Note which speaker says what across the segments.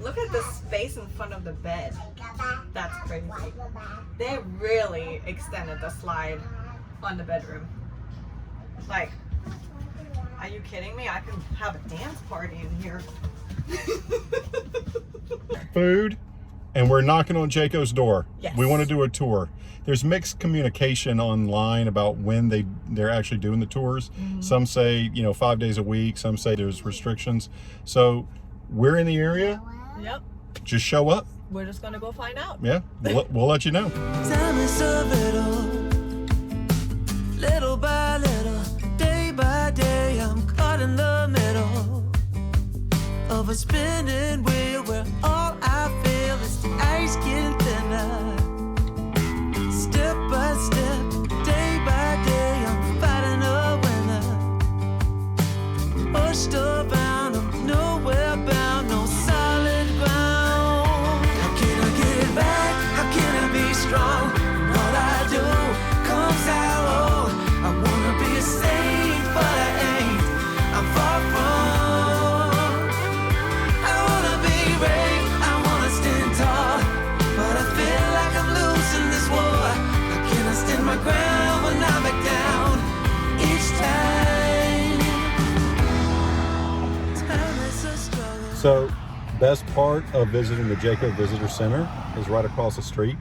Speaker 1: Look at the space in front of the bed. That's crazy. They really extended the slide on the bedroom. Like, are you kidding me? I can have a dance party in here.
Speaker 2: Food, and we're knocking on JAYCO's door.
Speaker 1: Yes.
Speaker 2: We want to do a tour. There's mixed communication online about when they're actually doing the tours. Some say, 5 days a week. Some say there's restrictions. So we're in the area.
Speaker 1: Yep.
Speaker 2: Just show up.
Speaker 1: We're just gonna go find out.
Speaker 2: Yeah, we'll let you know.
Speaker 3: Time is so little by little, day by day, I'm caught in the middle of a spinning wheel where all I feel is the ice getting thinner. Step by step, day by day, I'm fighting a winner. Pushed around, I'm nowhere bound, no solid ground. How can I get it back? How can I be strong? And all I do comes out wrong. I wanna be a saint, but I ain't. I'm far from. I wanna be brave, I wanna stand tall, but I feel like I'm losing this war. How can I stand my ground when I back down each time? Time is a struggle.
Speaker 2: So, best part of visiting the JAYCO Visitor Center is right across the street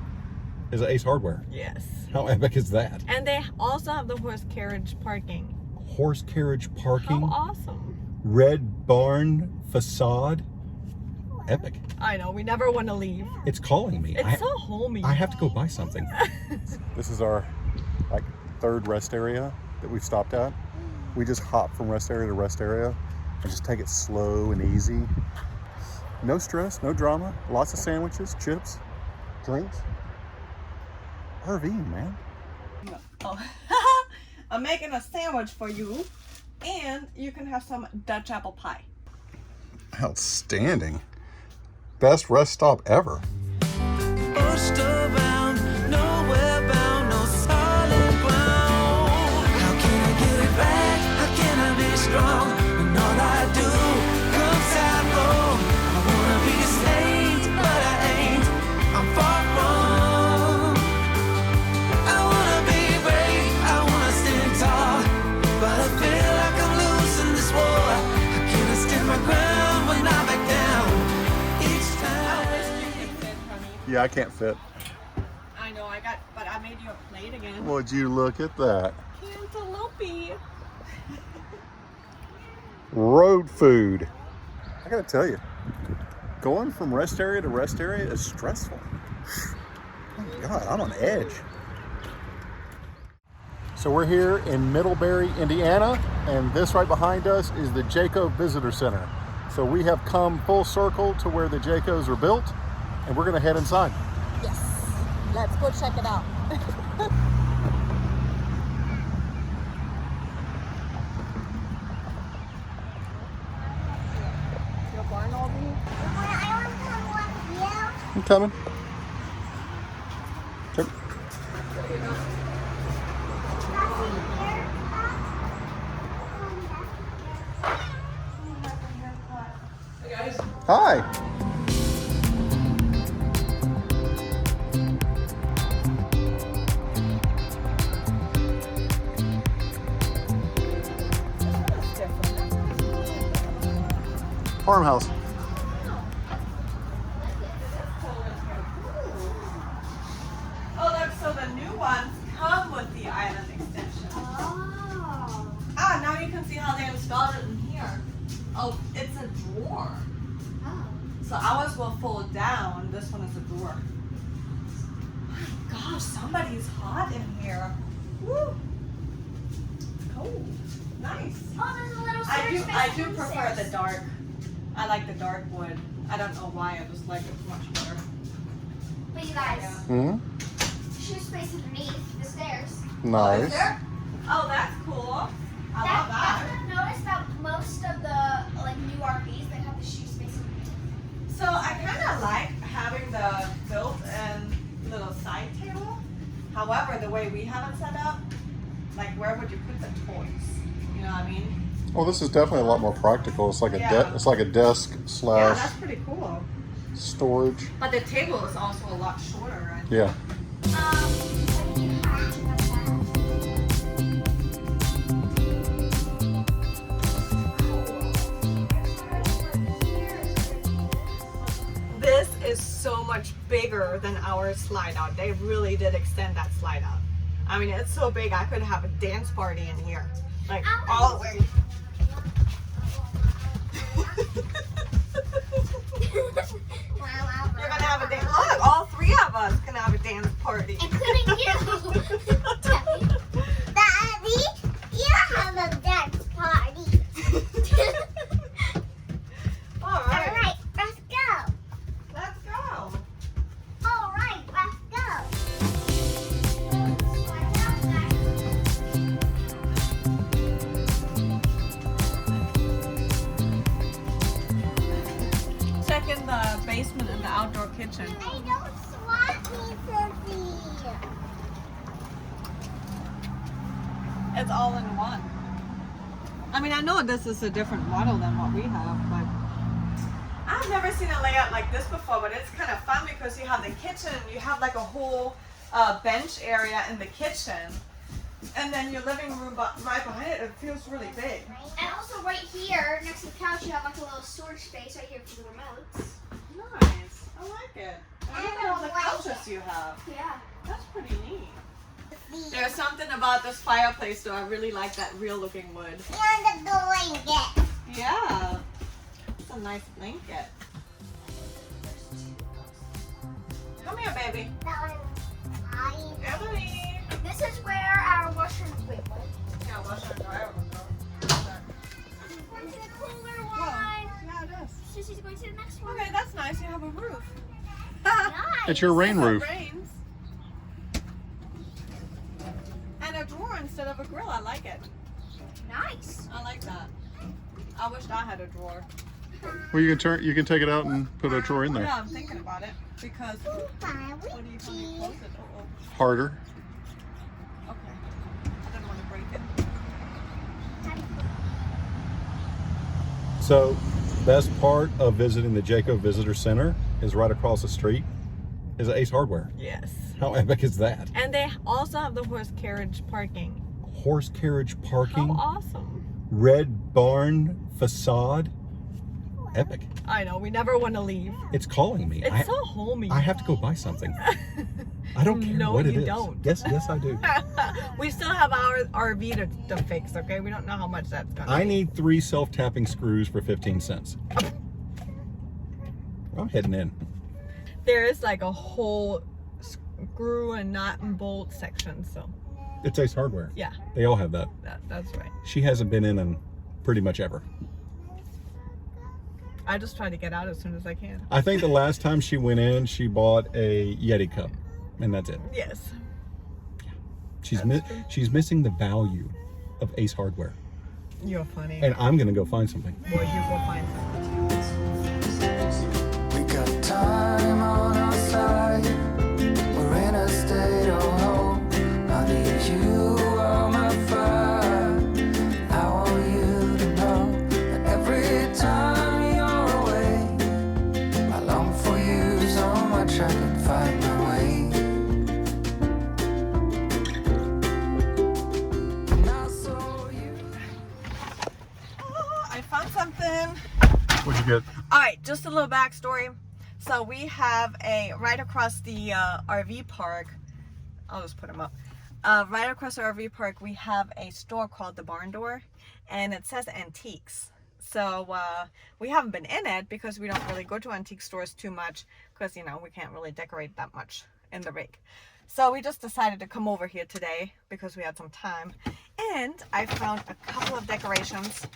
Speaker 2: is Ace Hardware.
Speaker 1: Yes.
Speaker 2: How epic is that?
Speaker 1: And they also have the horse carriage parking.
Speaker 2: Horse carriage parking,
Speaker 1: How awesome.
Speaker 2: red barn facade. Epic.
Speaker 1: I know, we never want to leave.
Speaker 2: It's calling me.
Speaker 1: It's so homey.
Speaker 2: I have to go buy something. This is our third rest area that we've stopped at. We just hop from rest area to rest area and just take it slow and easy. No stress, no drama, lots of sandwiches, chips, drinks. RVing, man.
Speaker 1: Oh. I'm making a sandwich for you, and you can have some Dutch apple pie.
Speaker 2: Outstanding. Best rest stop ever.
Speaker 3: Pushed around, nowhere bound, no solid ground. How can I get it back? How can I be strong? When all I do comes out wrong. I wanna be a saint, but I ain't. I'm far from. I wanna be brave, I wanna stand tall, but I feel like I'm losing this war. How can I stand my ground when I back down each time?
Speaker 2: Yeah, I can't fit.
Speaker 1: I know, but I made you a plate again.
Speaker 2: Would you look at that?
Speaker 1: Cantaloupe.
Speaker 2: Road food. I gotta tell you, going from rest area to rest area is stressful. Oh my God, I'm on edge. So we're here in Middlebury, Indiana, and this right behind us is the JAYCO Visitor Center. So we have come full circle to where the JAYCOs were built, and we're gonna head inside.
Speaker 1: Yes. Let's go check it out.
Speaker 2: I'm coming. Okay.
Speaker 1: Hey guys.
Speaker 2: Hi. Farmhouse.
Speaker 1: Oh, look, so the new ones come with the island extension.
Speaker 4: Oh.
Speaker 1: Ah, now you can see how they installed it in here. Oh, it's a drawer.
Speaker 4: Oh.
Speaker 1: So ours will fold down. This one is a drawer. My gosh, somebody's hot in here. Woo. Cool. Nice.
Speaker 4: Oh, there's a little
Speaker 1: I
Speaker 4: stair
Speaker 1: do
Speaker 4: space
Speaker 1: prefer
Speaker 4: downstairs.
Speaker 1: the dark. I like the dark wood. I don't know why. I just like it much better.
Speaker 4: But you guys,
Speaker 2: Hmm.
Speaker 4: shoe space underneath the stairs.
Speaker 2: Nice.
Speaker 1: Oh, that's cool. I love
Speaker 4: That's
Speaker 1: that.
Speaker 4: what I've noticed about most of the new RVs. They have the shoe space underneath.
Speaker 1: So I kind of like having the built-in little side table. However, the way we have it set up, like where would you put the toys? You know what I mean?
Speaker 2: Well, this is definitely a lot more practical. It's like a
Speaker 1: Yeah.
Speaker 2: it's like a desk
Speaker 1: Yeah,
Speaker 2: slash.
Speaker 1: that's pretty cool.
Speaker 2: storage.
Speaker 1: But the table is also a lot shorter. Right?
Speaker 2: Yeah.
Speaker 1: This is so much bigger than our slide out. They really did extend that slide out. I mean, it's so big I could have a dance party in here. Like all the way. You're gonna have a dance. Look, all three of us can have a dance party.
Speaker 4: Including you. Daddy, you have a dance party.
Speaker 1: All right.
Speaker 4: Alright, let's go.
Speaker 1: Let's go.
Speaker 4: Alright, let's go.
Speaker 1: Check in the basement and the outdoor kitchen.
Speaker 4: I don't want me to see.
Speaker 1: It's all in one. I mean, I know this is a different model than what we have, but I've never seen a layout like this before, but it's kind of fun because you have the kitchen, you have like a whole bench area in the kitchen, and then your living room right behind it, it feels really big.
Speaker 4: And also right here, next to the couch, you have like a little storage space right here for the remotes.
Speaker 1: Nice. I like it. And look at all the couches you have.
Speaker 4: Yeah.
Speaker 1: That's pretty neat. There's something about this fireplace though. I really like that real looking wood.
Speaker 4: And the blanket.
Speaker 1: Yeah. It's a nice blanket. Come here, baby.
Speaker 4: That one's
Speaker 1: Ebony.
Speaker 4: This is where our washer and wait, what?
Speaker 1: Yeah, wash and dryer will go.
Speaker 4: Where's the cooler one?
Speaker 1: Yeah, it is.
Speaker 4: Sissy's going to the next one.
Speaker 1: Okay, that's nice. You have a roof.
Speaker 4: Nice.
Speaker 2: It's your rain roof.
Speaker 1: It rains. And a drawer instead of a grill. I like it.
Speaker 4: Nice.
Speaker 1: I like that. I wish I had a drawer.
Speaker 2: Well, you can take it out and put a drawer in there.
Speaker 1: Yeah, I'm thinking about it because what do you close it? Oh,
Speaker 2: Harder.
Speaker 1: okay. I didn't want to break it.
Speaker 2: So, best part of visiting the JAYCO Visitor Center is right across the street is Ace Hardware.
Speaker 1: Yes.
Speaker 2: How epic is that?
Speaker 1: And they also have the horse carriage parking.
Speaker 2: Horse carriage parking,
Speaker 1: How awesome.
Speaker 2: red barn facade. Epic.
Speaker 1: I know, we never want to leave.
Speaker 2: It's calling me.
Speaker 1: It's so homey.
Speaker 2: I have to go buy something. I don't care
Speaker 1: No,
Speaker 2: what it
Speaker 1: you
Speaker 2: is.
Speaker 1: don't.
Speaker 2: Yes, I do.
Speaker 1: We still have our RV to fix, okay? We don't know how much that's gonna
Speaker 2: I
Speaker 1: be.
Speaker 2: need 3 self-tapping screws for 15 cents. I'm heading in.
Speaker 1: There is like a whole screw and nut and bolt section, so
Speaker 2: It's Ace Hardware.
Speaker 1: yeah,
Speaker 2: They all have that.
Speaker 1: that's right.
Speaker 2: She hasn't been in pretty much ever.
Speaker 1: I just try to get out as soon as I can.
Speaker 2: I think the last time she went in, she bought a Yeti cup, and that's it.
Speaker 1: Yes.
Speaker 2: She's missing the value of Ace Hardware,
Speaker 1: You're funny.
Speaker 2: and I'm gonna go find something.
Speaker 1: Boy, you will find something.
Speaker 3: We got time on our side. We're in a state of hope. I need you on my fire. I want you to know that every time you're away, I long for you so much I can find my way. And I saw you.
Speaker 1: Oh, I found something.
Speaker 2: What'd you get?
Speaker 1: All right, just a little backstory. So we have right across the RV park. I'll just put them up. Right across the RV park, we have a store called the Barn Door, and it says antiques. So we haven't been in it because we don't really go to antique stores too much because, you know, we can't really decorate that much in the rig. So we just decided to come over here today because we had some time. And I found a couple of decorations.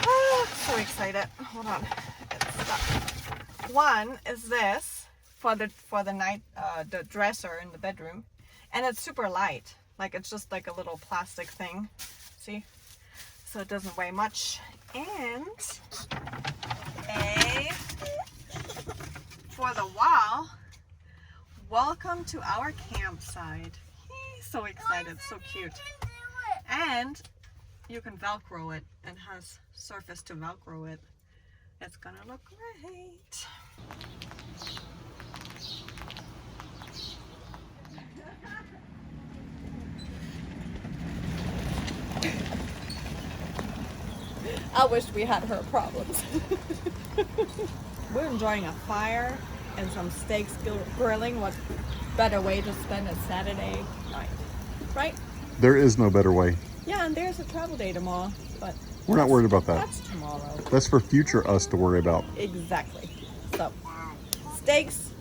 Speaker 1: Oh, so excited. Hold on. It's stuck. One is this for the night the dresser in the bedroom, and it's super light. Like it's just like a little plastic thing. See? So it doesn't weigh much. And for the wall, welcome to our campsite. So excited, so cute. And you can Velcro it and has surface to Velcro it. It's gonna look great. I wish we had her problems. We're enjoying a fire and some steaks grilling. What better way to spend a Saturday night, right?
Speaker 2: There is no better way.
Speaker 1: Yeah, and there's a travel day tomorrow, but
Speaker 2: We're not worried about that.
Speaker 1: that's tomorrow.
Speaker 2: That's for future us to worry about.
Speaker 1: Exactly. So, steaks,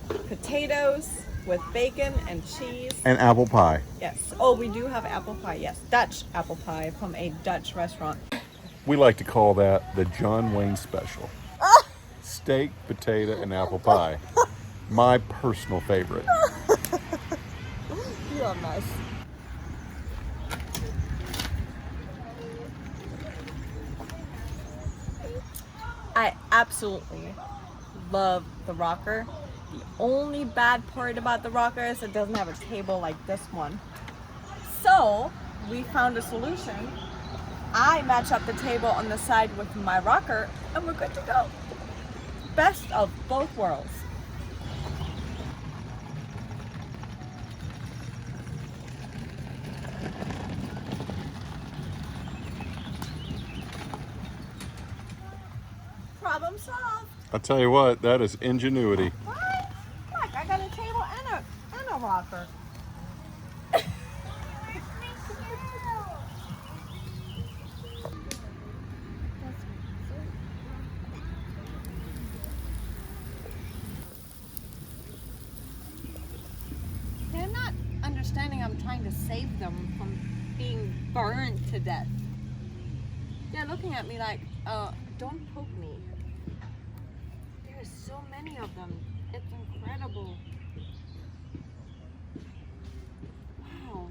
Speaker 1: potatoes with bacon and cheese.
Speaker 2: And apple pie.
Speaker 1: Yes. Oh, we do have apple pie. Yes, Dutch apple pie from a Dutch restaurant.
Speaker 2: We like to call that the John Wayne special. Steak, potato, and apple pie. My personal favorite.
Speaker 1: You are nice. I absolutely love the rocker. The only bad part about the rocker is it doesn't have a table like this one. So we found a solution. I match up the table on the side with my rocker and we're good to go. Best of both worlds. Problem solved.
Speaker 2: I tell you what, that is ingenuity.
Speaker 1: Right? Look, I got a table and a rocker. They're not understanding I'm trying to save them from being burned to death. They're looking at me like, don't poke me. There's so many of them. It's incredible. Wow.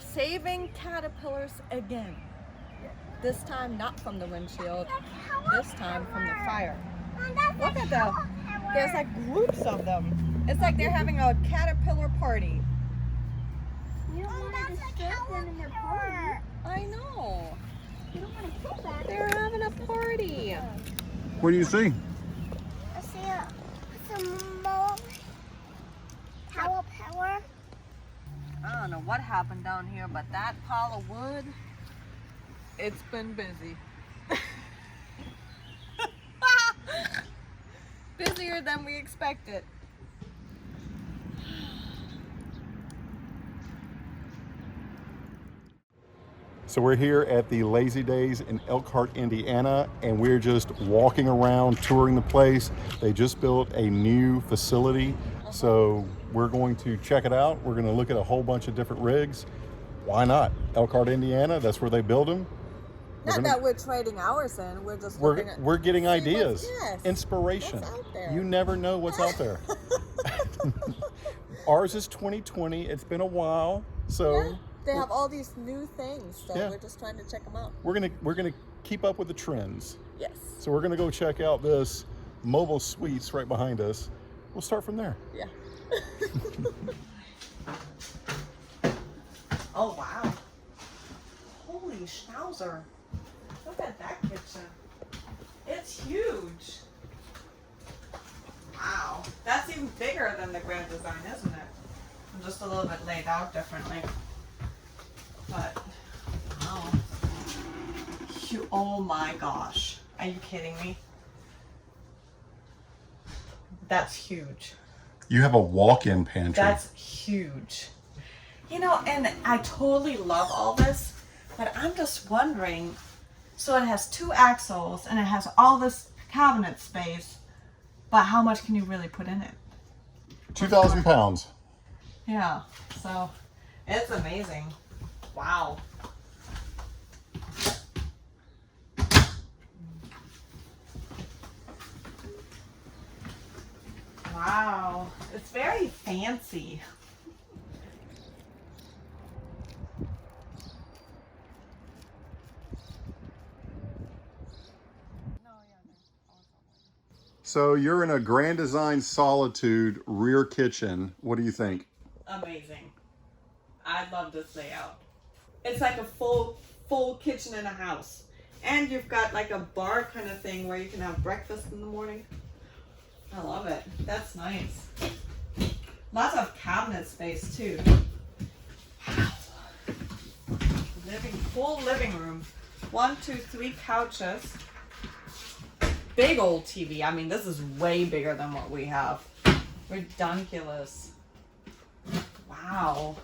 Speaker 1: Saving caterpillars again. This time not from the windshield. This time from the fire. Look at them. There's like groups of them. It's like they're having a caterpillar party.
Speaker 4: You don't want to disturb them in their party.
Speaker 1: I know.
Speaker 4: You don't want to kill them.
Speaker 1: They're having a party.
Speaker 2: What do you see?
Speaker 4: I see some more power.
Speaker 1: I don't know what happened down here, but that pile of wood, it's been busy. Busier than we expected.
Speaker 2: So we're here at the Lazydays in Elkhart, Indiana, and we're just walking around, touring the place. They just built a new facility, so we're going to check it out. We're going to look at a whole bunch of different rigs. Why not? Elkhart, Indiana, that's where they build them.
Speaker 1: Not that we're trading ours in, we're just looking at,
Speaker 2: We're getting ideas,
Speaker 1: yes,
Speaker 2: inspiration.
Speaker 1: what's out there.
Speaker 2: You never know what's out there. Ours is 2020. It's been a while, so
Speaker 1: Yeah, they have all these new things, so
Speaker 2: Yeah.
Speaker 1: we're just trying to check them out.
Speaker 2: we're gonna keep up with the trends.
Speaker 1: Yes.
Speaker 2: So we're gonna go check out this mobile suites right behind us. We'll start from there.
Speaker 1: Yeah. Oh wow. Holy schnauzer. Look at that kitchen. It's huge. Wow. That's even bigger than the Grand Design, isn't it? I'm just a little bit laid out differently. But, wow. Oh my gosh. Are you kidding me? That's huge.
Speaker 2: You have a walk-in pantry.
Speaker 1: That's huge. You know, and I totally love all this, but I'm just wondering, so it has 2 axles and it has all this cabinet space, but how much can you really put in it?
Speaker 2: 2,000 pounds.
Speaker 1: Yeah, so it's amazing. Wow. Wow, it's very fancy.
Speaker 2: So you're in a Grand Design Solitude rear kitchen. What do you think?
Speaker 1: Amazing. I love this layout. It's like a full kitchen in a house. And you've got like a bar kind of thing where you can have breakfast in the morning. I love it. That's nice. Lots of cabinet space too. Wow. Full living room. 1, 2, 3 couches. Big old TV. I mean, this is way bigger than what we have. Ridiculous. Wow.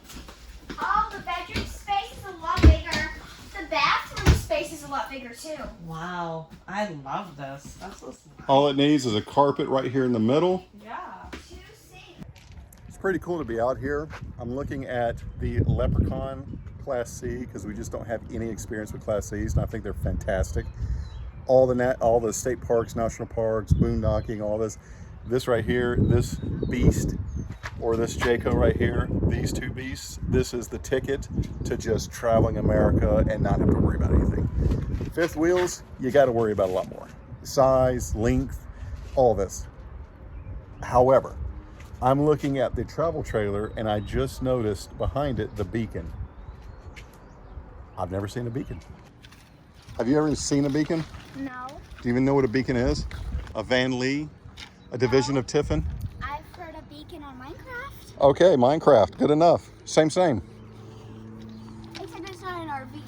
Speaker 4: Oh, the bedroom space is a lot bigger. The bathroom space is a lot bigger too.
Speaker 1: Wow. I love this. That's so nice.
Speaker 2: All it needs is a carpet right here in the middle.
Speaker 1: Yeah.
Speaker 4: 2 sinks.
Speaker 2: It's pretty cool to be out here. I'm looking at the Leprechaun Class C because we just don't have any experience with Class Cs, and I think they're fantastic. All the state parks, national parks, boondocking, all this. This right here, this beast, or this JAYCO right here, these two beasts, this is the ticket to just traveling America and not have to worry about anything. Fifth wheels, you got to worry about a lot more. Size, length, all this. However, I'm looking at the travel trailer and I just noticed behind it the beacon. I've never seen a beacon. Have you ever seen a beacon?
Speaker 4: No.
Speaker 2: Do you even know what a beacon is? A Van Lee? A division of Tiffin?
Speaker 4: I've heard a beacon on Minecraft.
Speaker 2: Okay, Minecraft, good enough. Same.
Speaker 4: Except it's not an RV.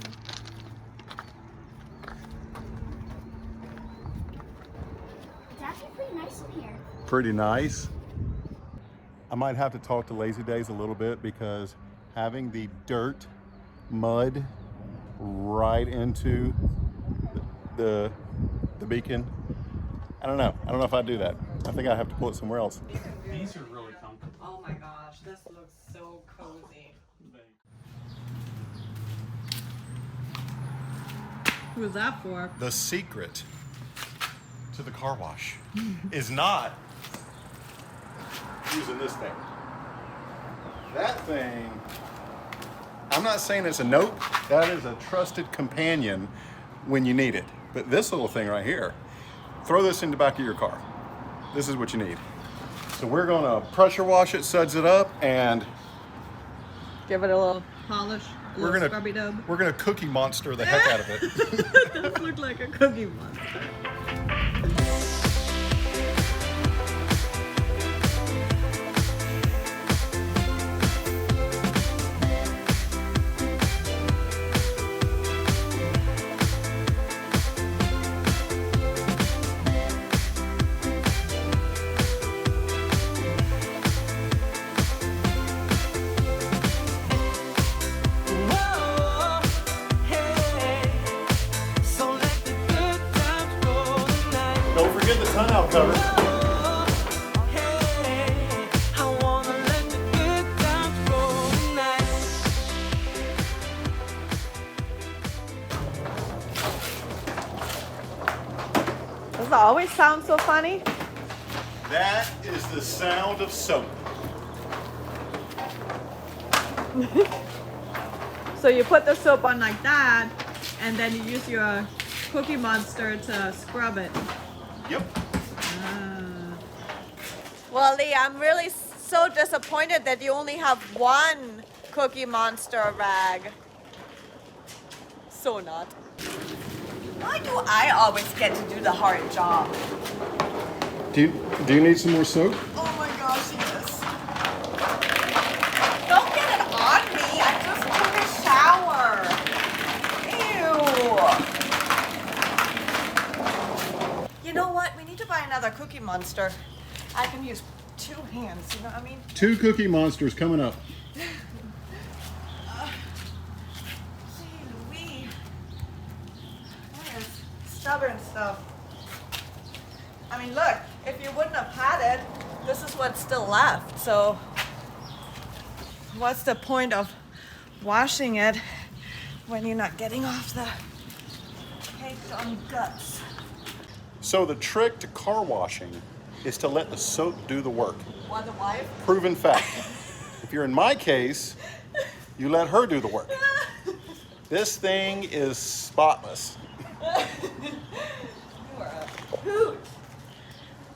Speaker 4: It's actually pretty nice in here.
Speaker 2: Pretty nice. I might have to talk to Lazydays a little bit because having the dirt, mud right into the beacon, I don't know if I'd do that. I think I have to pull it somewhere else.
Speaker 5: These are really comfortable.
Speaker 1: Oh my gosh, this looks so cozy. Who's that for?
Speaker 2: The secret to the car wash is not using this thing. That thing, I'm not saying it's a nope, that is a trusted companion when you need it. But this little thing right here, throw this in the back of your car. This is what you need. So we're gonna pressure wash it, suds it up, and
Speaker 1: Give it a little polish, a
Speaker 2: we're
Speaker 1: little
Speaker 2: gonna
Speaker 1: scrubby dub.
Speaker 2: we're gonna Cookie Monster the heck out of it.
Speaker 1: It does look like a cookie monster.
Speaker 3: Whoa, hey, so let the good times roll tonight.
Speaker 2: Don't forget the tonneau cover.
Speaker 3: Hey, I wanna let the good times roll tonight.
Speaker 1: Does it always sound so funny?
Speaker 2: That is the sound of soap.
Speaker 1: So you put the soap on like that, and then you use your Cookie Monster to scrub it.
Speaker 2: Yep.
Speaker 1: Well, Lee, I'm really so disappointed that you only have one Cookie Monster rag. So not. Why do I always get to do the hard job?
Speaker 2: Do you need some more soap?
Speaker 1: Oh my gosh, yes. Don't get it on me. I just took a shower. Ew. You know what? We need to buy another Cookie Monster. I can use 2 hands, you know what I mean?
Speaker 2: 2 Cookie Monsters coming up.
Speaker 1: Gee Louise. That is stubborn stuff. I mean, look, if you wouldn't have had it, this is what's still left. So what's the point of washing it when you're not getting off the caked on guts?
Speaker 2: So the trick to car washing is to let the soap do the work.
Speaker 1: What, the wife?
Speaker 2: Proven fact. If you're in my case, you let her do the work. This thing is spotless.
Speaker 1: You are a hoot.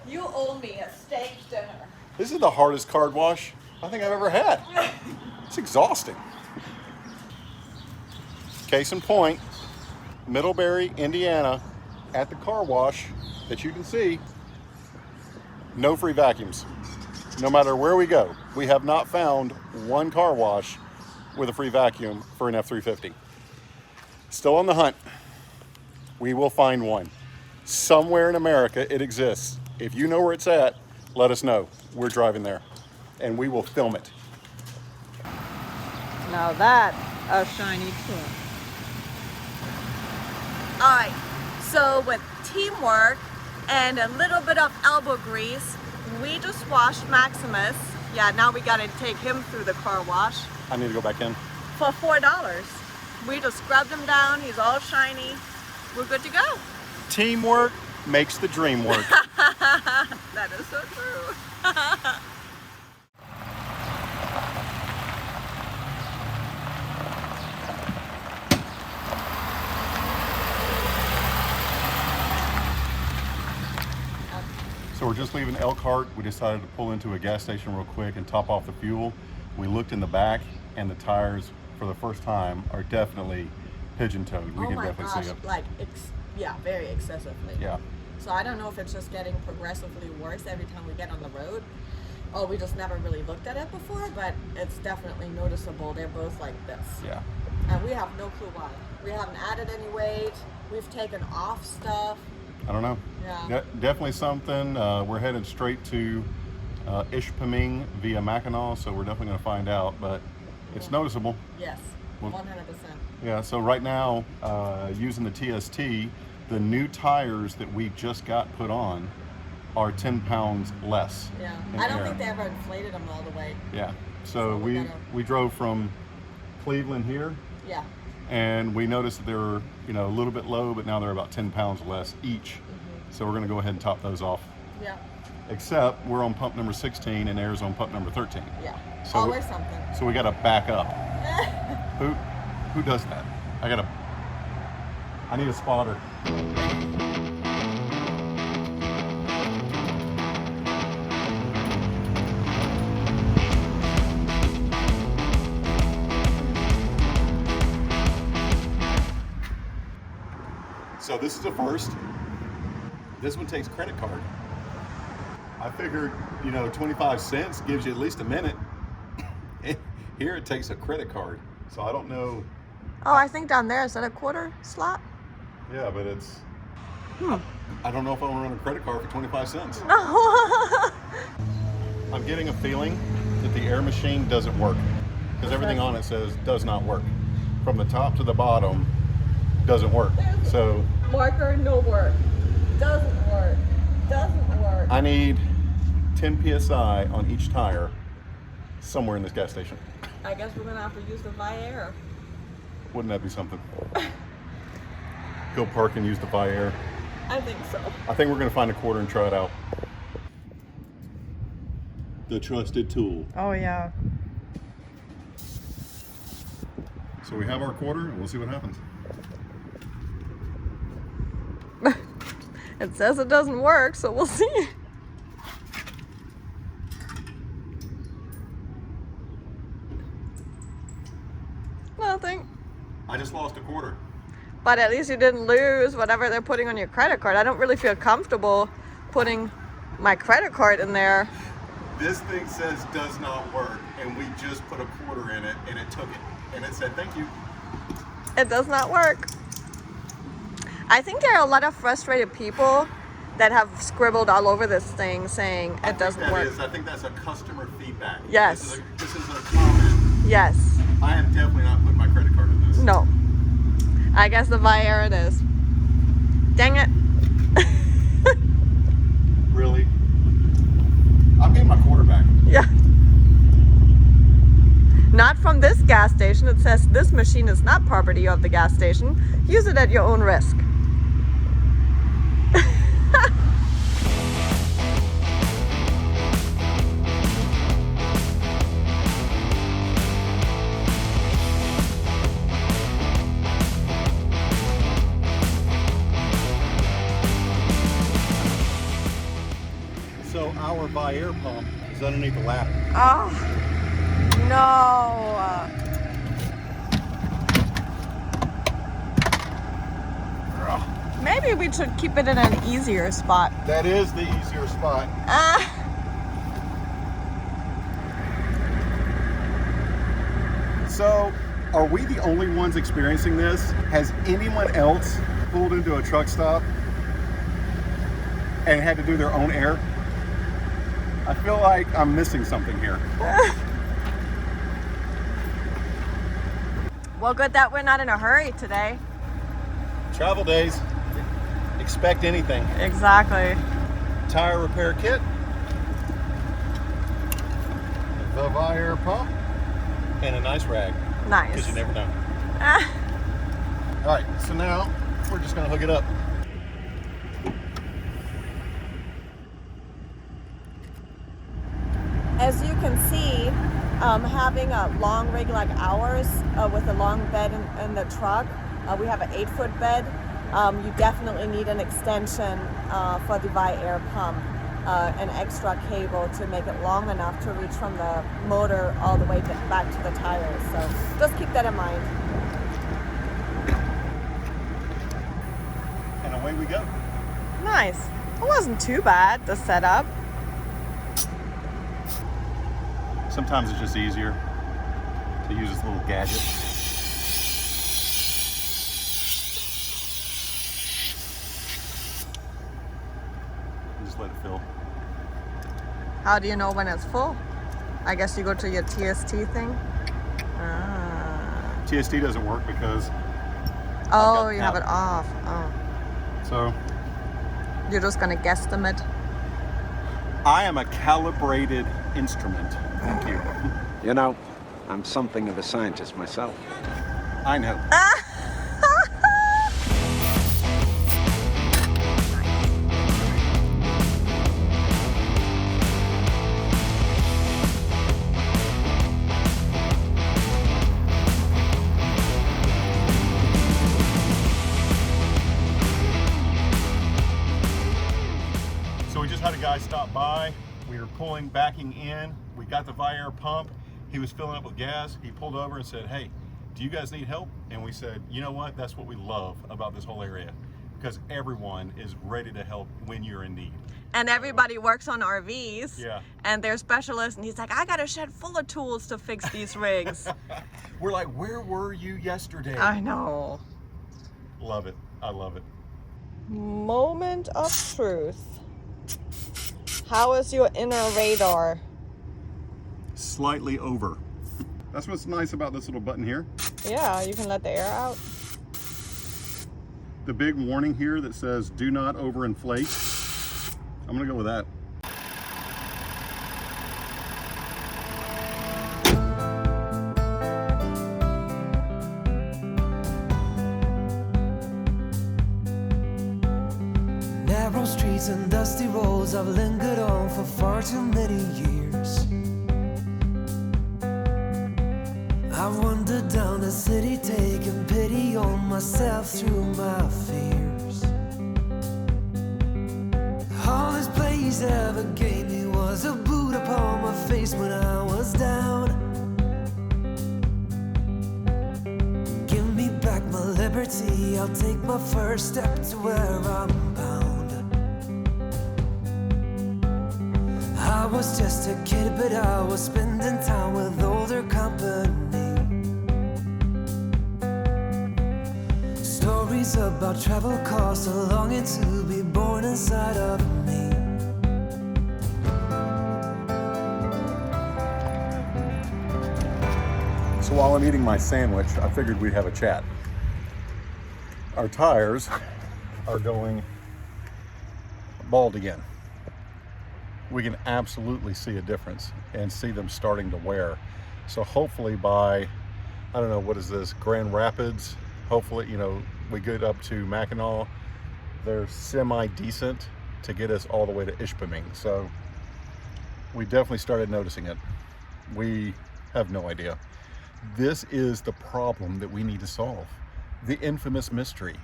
Speaker 1: You owe me a steak dinner.
Speaker 2: This is the hardest car wash I think I've ever had. It's exhausting. Case in point, Middlebury, Indiana, at the car wash that you can see, no free vacuums. No matter where we go, we have not found one car wash with a free vacuum for an F-350. Still on the hunt. We will find one. Somewhere in America it exists. If you know where it's at, let us know. We're driving there and we will film it.
Speaker 1: Now that a shiny truck. All right, so with teamwork and a little bit of elbow grease, we just washed Maximus. Yeah, now we gotta take him through the car wash
Speaker 2: I need to go back in.
Speaker 1: for $4. We just scrubbed him down, he's all shiny. We're good to go.
Speaker 2: Teamwork makes the dream work.
Speaker 1: That is so true.
Speaker 2: So we're just leaving Elkhart. We decided to pull into a gas station real quick and top off the fuel. We looked in the back and the tires for the first time are definitely pigeon-toed. We
Speaker 1: Oh
Speaker 2: can
Speaker 1: my
Speaker 2: definitely
Speaker 1: gosh,
Speaker 2: see it.
Speaker 1: like, yeah, very excessively.
Speaker 2: Yeah.
Speaker 1: So I don't know if it's just getting progressively worse every time we get on the road, or we just never really looked at it before, but it's definitely noticeable. They're both like this.
Speaker 2: Yeah.
Speaker 1: And we have no clue why. We haven't added any weight. We've taken off stuff.
Speaker 2: I don't know.
Speaker 1: Yeah.
Speaker 2: Definitely something. We're headed straight to Ishpeming via Mackinaw, so we're definitely going to find out, but it's noticeable.
Speaker 1: Yes,
Speaker 2: Well-
Speaker 1: 100%.
Speaker 2: Yeah, so right now, using the TST, the new tires that we just got put on are 10 pounds less.
Speaker 1: Yeah.
Speaker 2: in
Speaker 1: I don't
Speaker 2: air.
Speaker 1: think they ever inflated them all the way.
Speaker 2: Yeah,
Speaker 1: So
Speaker 2: so
Speaker 1: we
Speaker 2: we
Speaker 1: gotta-
Speaker 2: drove from Cleveland here,
Speaker 1: Yeah.
Speaker 2: and we noticed that they were, a little bit low, but now they're about 10 pounds less each. So we're gonna go ahead and top those off.
Speaker 1: Yeah.
Speaker 2: Except we're on pump number 16 and Air's on pump number 13.
Speaker 1: Yeah.
Speaker 2: So
Speaker 1: Always something.
Speaker 2: So we gotta back up. Who does that? I need a spotter. So this is a first. This one takes credit card. I figured, 25 cents gives you at least a minute. Here it takes a credit card. So I don't know.
Speaker 1: Oh, I think down there, is that a quarter slot?
Speaker 2: Yeah, but it's. I don't know if I want to run a credit card for 25 cents.
Speaker 1: No.
Speaker 2: I'm getting a feeling that the air machine doesn't work. Because everything on it says does not work. From the top to the bottom, doesn't work. So
Speaker 1: Marker, no work. Doesn't work. Doesn't work.
Speaker 2: I need 10 PSI on each tire somewhere in this gas station.
Speaker 1: I guess we're gonna have to use the Viair.
Speaker 2: Wouldn't that be something? Go park and use the Viair.
Speaker 1: I think so.
Speaker 2: I think we're gonna find a quarter and try it out. The trusted tool.
Speaker 1: Oh yeah.
Speaker 2: So we have our quarter and we'll see what happens.
Speaker 1: It says it doesn't work, so we'll see. Nothing.
Speaker 2: I just lost a quarter.
Speaker 1: But at least you didn't lose whatever they're putting on your credit card. I don't really feel comfortable putting my credit card in there.
Speaker 2: This thing says does not work, and we just put a quarter in it, and it took it, and it said thank you.
Speaker 1: It does not work. I think there are a lot of frustrated people that have scribbled all over this thing saying it doesn't work.
Speaker 2: I think that's a customer feedback.
Speaker 1: Yes.
Speaker 2: This is a comment.
Speaker 1: Yes.
Speaker 2: I am definitely not putting my credit card in this.
Speaker 1: No. I guess the Viair it is. Dang it.
Speaker 2: Really? I'm getting my quarter back.
Speaker 1: Yeah. Not from this gas station. It says this machine is not property of the gas station. Use it at your own risk.
Speaker 2: So our Viair pump is underneath the ladder.
Speaker 1: Oh, no. Maybe we should keep it in an easier spot.
Speaker 2: That is the easier spot. So, are we the only ones experiencing this? Has anyone else pulled into a truck stop and had to do their own air? I feel like I'm missing something here.
Speaker 1: Well, good that we're not in a hurry today.
Speaker 2: Travel days. Expect anything.
Speaker 1: Exactly.
Speaker 2: Tire repair kit. The Vire pump. And a nice rag.
Speaker 1: Nice.
Speaker 2: Because you never know. All right, so now we're just gonna hook it up.
Speaker 1: As you can see, having a long rig like ours with a long bed in the truck, we have an 8-foot bed. You definitely need an extension for the air pump, an extra cable to make it long enough to reach from the motor all the way back to the tires. So just keep that in mind.
Speaker 2: And away we go.
Speaker 1: Nice. It wasn't too bad, the setup.
Speaker 2: Sometimes it's just easier to use this little gadget. Just let it fill.
Speaker 1: How do you know when it's full? I guess you go to your TST thing.
Speaker 2: TST doesn't work because
Speaker 1: Oh, you have it off. Oh.
Speaker 2: So
Speaker 1: You're just gonna guesstimate.
Speaker 2: I am a calibrated instrument. Thank you.
Speaker 6: You know, I'm something of a scientist myself.
Speaker 2: I know. So we just had a guy stop by. We were backing in. We got the Vire pump. He was filling up with gas. He pulled over and said, "Hey, do you guys need help?" And we said, "You know what? That's what we love about this whole area, because everyone is ready to help when you're in need."
Speaker 1: And everybody works on RVs.
Speaker 2: Yeah.
Speaker 1: And they're specialists, and he's like, "I got a shed full of tools to fix these rigs."
Speaker 2: We're like, "Where were you yesterday?"
Speaker 1: I know.
Speaker 2: Love it. I love it.
Speaker 1: Moment of truth. How is your inner radar?
Speaker 2: Slightly over. That's what's nice about this little button here.
Speaker 1: Yeah, you can let the air out.
Speaker 2: The big warning here that says do not overinflate. I'm gonna go with that.
Speaker 3: Narrow streets and dusty roads I've lingered on for far too many years. I've wandered down the city, taking pity on myself through my fears. All this place ever gave me was a boot upon my face when I was down. Give me back my liberty, I'll take my first step to where I'm bound. I was just a kid, but I was spending time with older company. Stories about travel costs, a longing to be born inside of me.
Speaker 2: So while I'm eating my sandwich, I figured we'd have a chat. Our tires are going bald again. We can absolutely see a difference and see them starting to wear. So hopefully by, I don't know, what is this, Grand Rapids? Hopefully, you know, we get up to Mackinaw. They're semi-decent to get us all the way to Ishpeming. So we definitely started noticing it. We have no idea. This is the problem that we need to solve. The infamous mystery.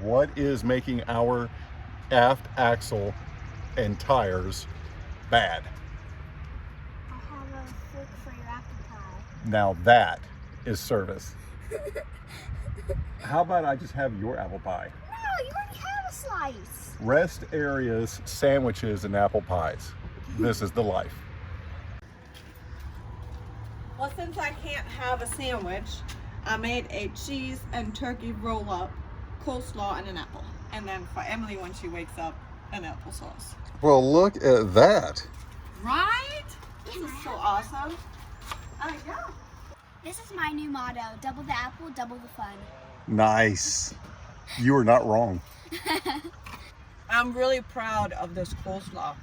Speaker 2: What is making our aft axle and tires bad?
Speaker 4: I have a fork for your apple pie.
Speaker 2: Now that is service. How about I just have your apple pie?
Speaker 4: No, you already have slice.
Speaker 2: Rest areas, sandwiches, and apple pies. This is the life.
Speaker 1: Well, since I can't have a sandwich, I made a cheese and turkey roll-up, coleslaw, and an apple. And then for Emily, when she wakes up, an applesauce.
Speaker 2: Well, look at that.
Speaker 1: Right? This is so awesome. Yeah.
Speaker 4: This is my new motto: double the apple, double the fun.
Speaker 2: Nice. You are not wrong.
Speaker 1: I'm really proud of this coleslaw.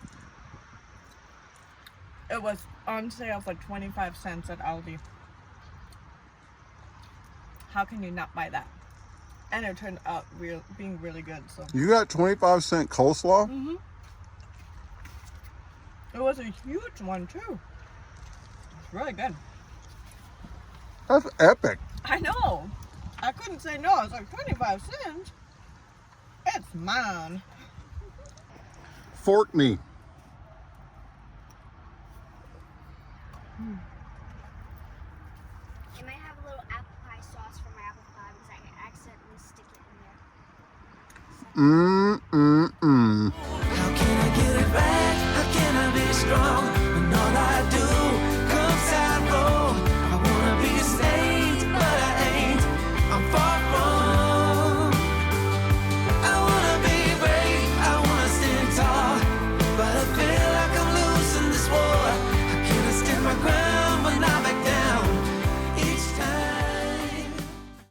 Speaker 1: It was on sale for 25 cents at Aldi. How can you not buy that? And it turned out being really good. So
Speaker 2: You got 25-cent coleslaw?
Speaker 1: it was a huge one too. It's really good.
Speaker 2: That's epic.
Speaker 1: I know. I couldn't say no. I was like, 25 cents? It's mine.
Speaker 2: Fork me.
Speaker 4: I might have a little apple pie sauce for my apple pie because I accidentally stick it in there.